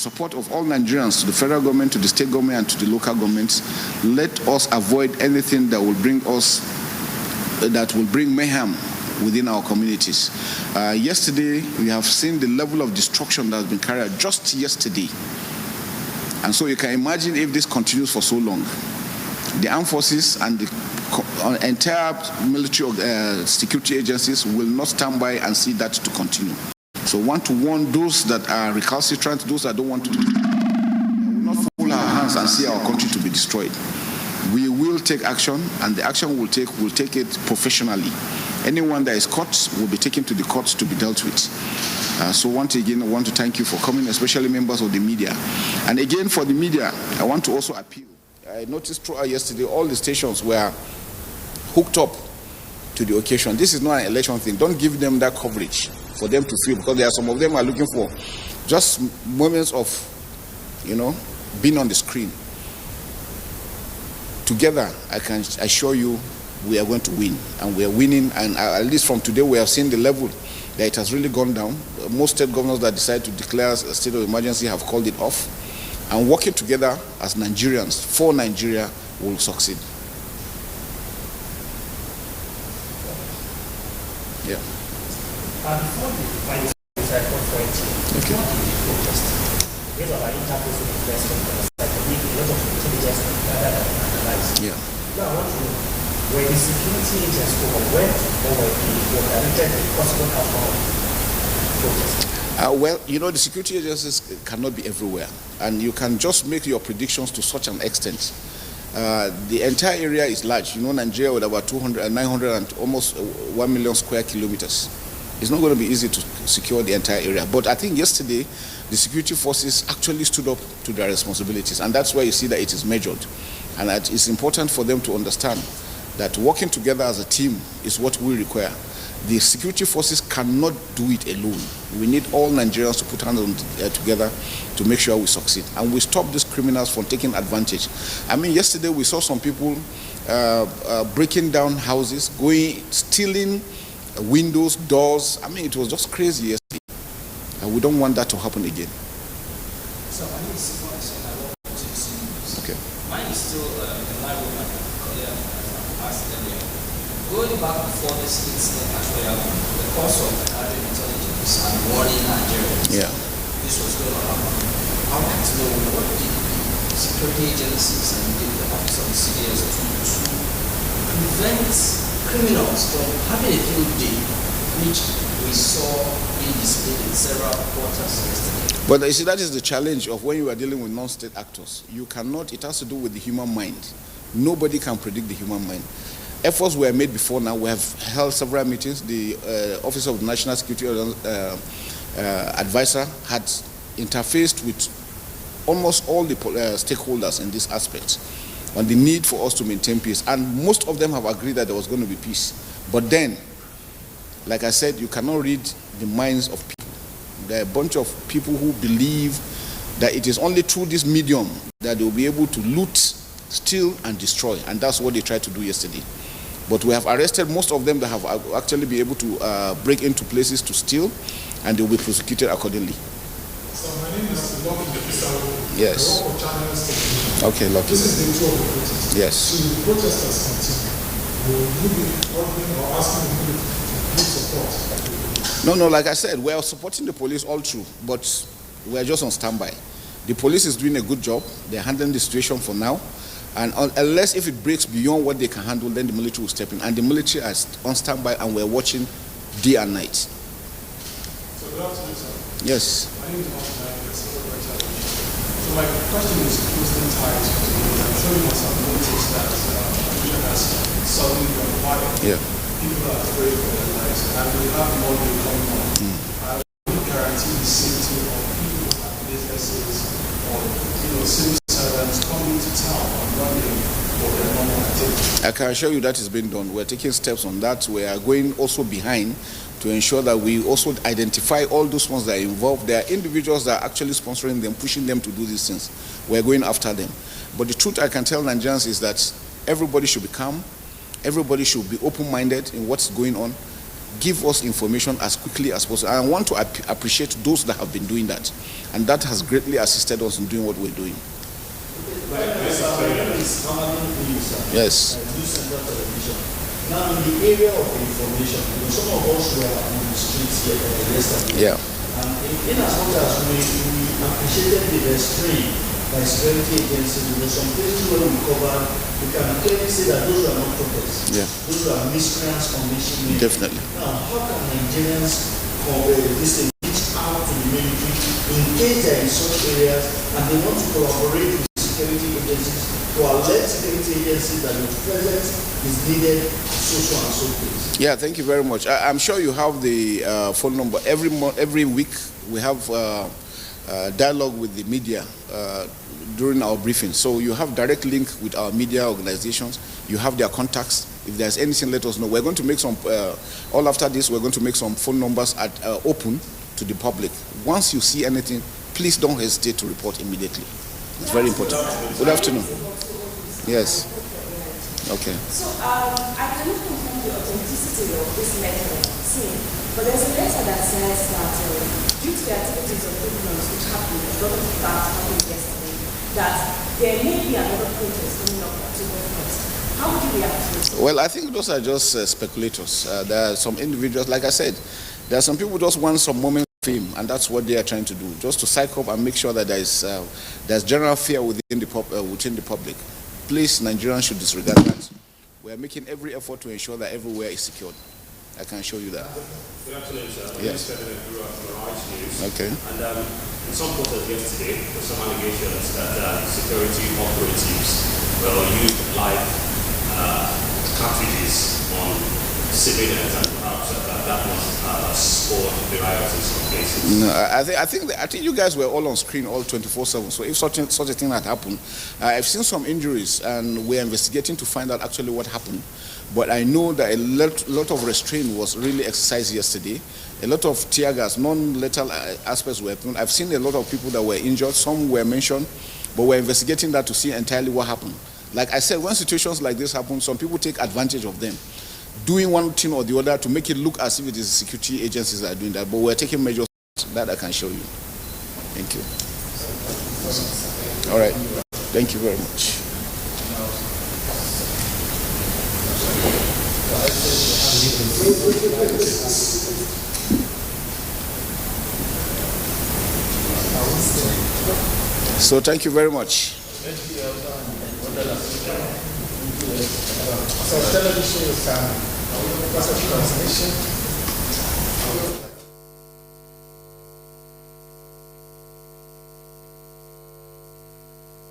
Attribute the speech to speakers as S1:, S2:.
S1: Support of all Nigerians, to the federal government, to the state government, and to the local governments. Let us avoid anything that will bring mayhem within our communities. Yesterday, we have seen the level of destruction that has been carried out just yesterday. And so you can imagine if this continues for so long, the armed forces and the entire military security agencies will not stand by and see that to continue. So I want to warn those that are recalcitrant, those that don't want to do it. We will not fold our hands and see our country to be destroyed. We will take action, and the action we'll take it professionally. Anyone that is caught will be taken to the courts to be dealt with. So once again, I want to thank you for coming, especially members of the media. And again, for the media, I want to also appeal. I noticed throughout yesterday, all the stations were hooked up to the occasion. This is not an election thing. Don't give them that coverage for them to feel, because there are some of them are looking for just moments of, being on the screen. Together, I can assure you, we are going to win, and we are winning. And at least from today, we have seen the level that it has really gone down. Most state governors that decide to declare a state of emergency have called it off, and working together as Nigerians for Nigeria will succeed. Yeah.
S2: Before the final okay. Based on our interviews with the president, a lot of intelligence analyzed.
S1: Yeah.
S2: Now I want to know, were the security agents overwhelmed, or were the possible outcome of protest?
S1: Well, the security agencies cannot be everywhere, and you can just make your predictions to such an extent. The entire area is large. Nigeria with about 900 and almost 1 million square kilometers. It's not going to be easy to secure the entire area. But I think yesterday, the security forces actually stood up to their responsibilities, and that's why you see that it is measured. And that it's important for them to understand that working together as a team is what we require. The security forces cannot do it alone. We need all Nigerians to put hands together to make sure we succeed. And we stop these criminals from taking advantage. I mean, yesterday we saw some people breaking down houses, stealing windows, doors. I mean, it was just crazy yesterday. And we don't want that to happen again.
S3: So my name is Simon, and I work for GC.
S1: Okay.
S3: Mine is still in line with my colleague, as I asked earlier. Going back before this incident actually happened, the course of having intelligence and warning Nigeria, this was going to happen. I want to know what the security agencies and the office of the CDS to prevent criminals from having a field day, which we saw being displayed in several quarters yesterday.
S1: But you see, that is the challenge of when you are dealing with non-state actors. You cannot, it has to do with the human mind. Nobody can predict the human mind. Efforts were made before now. We have held several meetings. The Office of the National Security Advisor had interfaced with almost all the stakeholders in this aspect on the need for us to maintain peace. And most of them have agreed that there was going to be peace. But then, like I said, you cannot read the minds of people. There are a bunch of people who believe that it is only through this medium that they will be able to loot, steal, and destroy. And that's what they tried to do yesterday. But we have arrested most of them that have actually been able to break into places to steal, and they will be prosecuted accordingly.
S4: So my name is Lucky.
S1: Yes. Okay, Lucky.
S4: This is the tour of the protest.
S1: Yes.
S4: So the protesters continue. Will you be ordering or asking the people to support?
S1: No, like I said, we are supporting the police all through, but we are just on standby. The police is doing a good job. They're handling the situation for now. And unless if it breaks beyond what they can handle, then the military will step in. And the military is on standby, and we're watching day and night.
S4: So good afternoon, sir.
S1: Yes.
S4: My name is Martin. So my question is closely tied to I'm sure you must have noticed that Nigeria has suddenly gone quiet.
S1: Yeah.
S4: People are afraid for their lives, and we have more than coming on. I will guarantee the safety of people and businesses or civil servants coming to town on Monday for their normal activity.
S1: I can assure you that is being done. We're taking steps on that. We are going also behind to ensure that we also identify all those ones that are involved. There are individuals that are actually sponsoring them, pushing them to do these things. We're going after them. But the truth I can tell Nigerians is that everybody should be calm. Everybody should be open-minded in what's going on. give us information as quickly as possible. I want to appreciate those that have been doing that, and that has greatly assisted us in doing what we're doing. Yes.
S5: Now, in the area of information, some of us were on the streets yesterday.
S1: Yeah.
S5: And in as much as we appreciated the restraint by security agencies, there were some places where we covered, we can clearly say that those were not protests.
S1: Yeah.
S5: Those were miscreants commission.
S1: Definitely.
S5: Now, how can Nigerians reach out to the military in case they are in such areas and they want to collaborate with security agencies to alert security agencies that your presence is needed so and so place?
S1: Yeah, thank you very much. I'm sure you have the phone number. Every week we have dialogue with the media during our briefing. So you have direct link with our media organizations. You have their contacts. If there's anything, let us know. We're going to make some, all after this, we're going to make some phone numbers open to the public. Once you see anything, please don't hesitate to report immediately. It's very important. Good afternoon. Yes. Okay.
S6: So I cannot confirm the authenticity of this letter seen, but there's a letter that says that due to the activities of governments which happened, a lot of that happened yesterday, that there may be another protest coming up October 1st. How would you react to this?
S1: Well, I think those are just speculators. There are some individuals, like I said, there are some people who just want some moment of fame, and that's what they are trying to do, just to psych up and make sure that there's general fear within the public. Please, Nigerians should disregard that. We are making every effort to ensure that everywhere is secured. I can show you that.
S7: Good afternoon, sir.
S1: Yes. Okay.
S7: And in some quarters yesterday, there were some allegations that security operatives used live cartridges on civilians, and perhaps that must sport the riots in some places.
S1: No, I think you guys were all on screen all 24/7. So if such a thing had happened, I've seen some injuries, and we're investigating to find out actually what happened. But I know that a lot of restraint was really exercised yesterday. A lot of tear gas, non-lethal aspects were done. I've seen a lot of people that were injured. Some were mentioned, but we're investigating that to see entirely what happened. Like I said, when situations like this happen, some people take advantage of them, doing one thing or the other to make it look as if it is security agencies that are doing that. But we're taking measures that I can show you. Thank you. All right. Thank you very much. So thank you very much.
S5: So television is translation.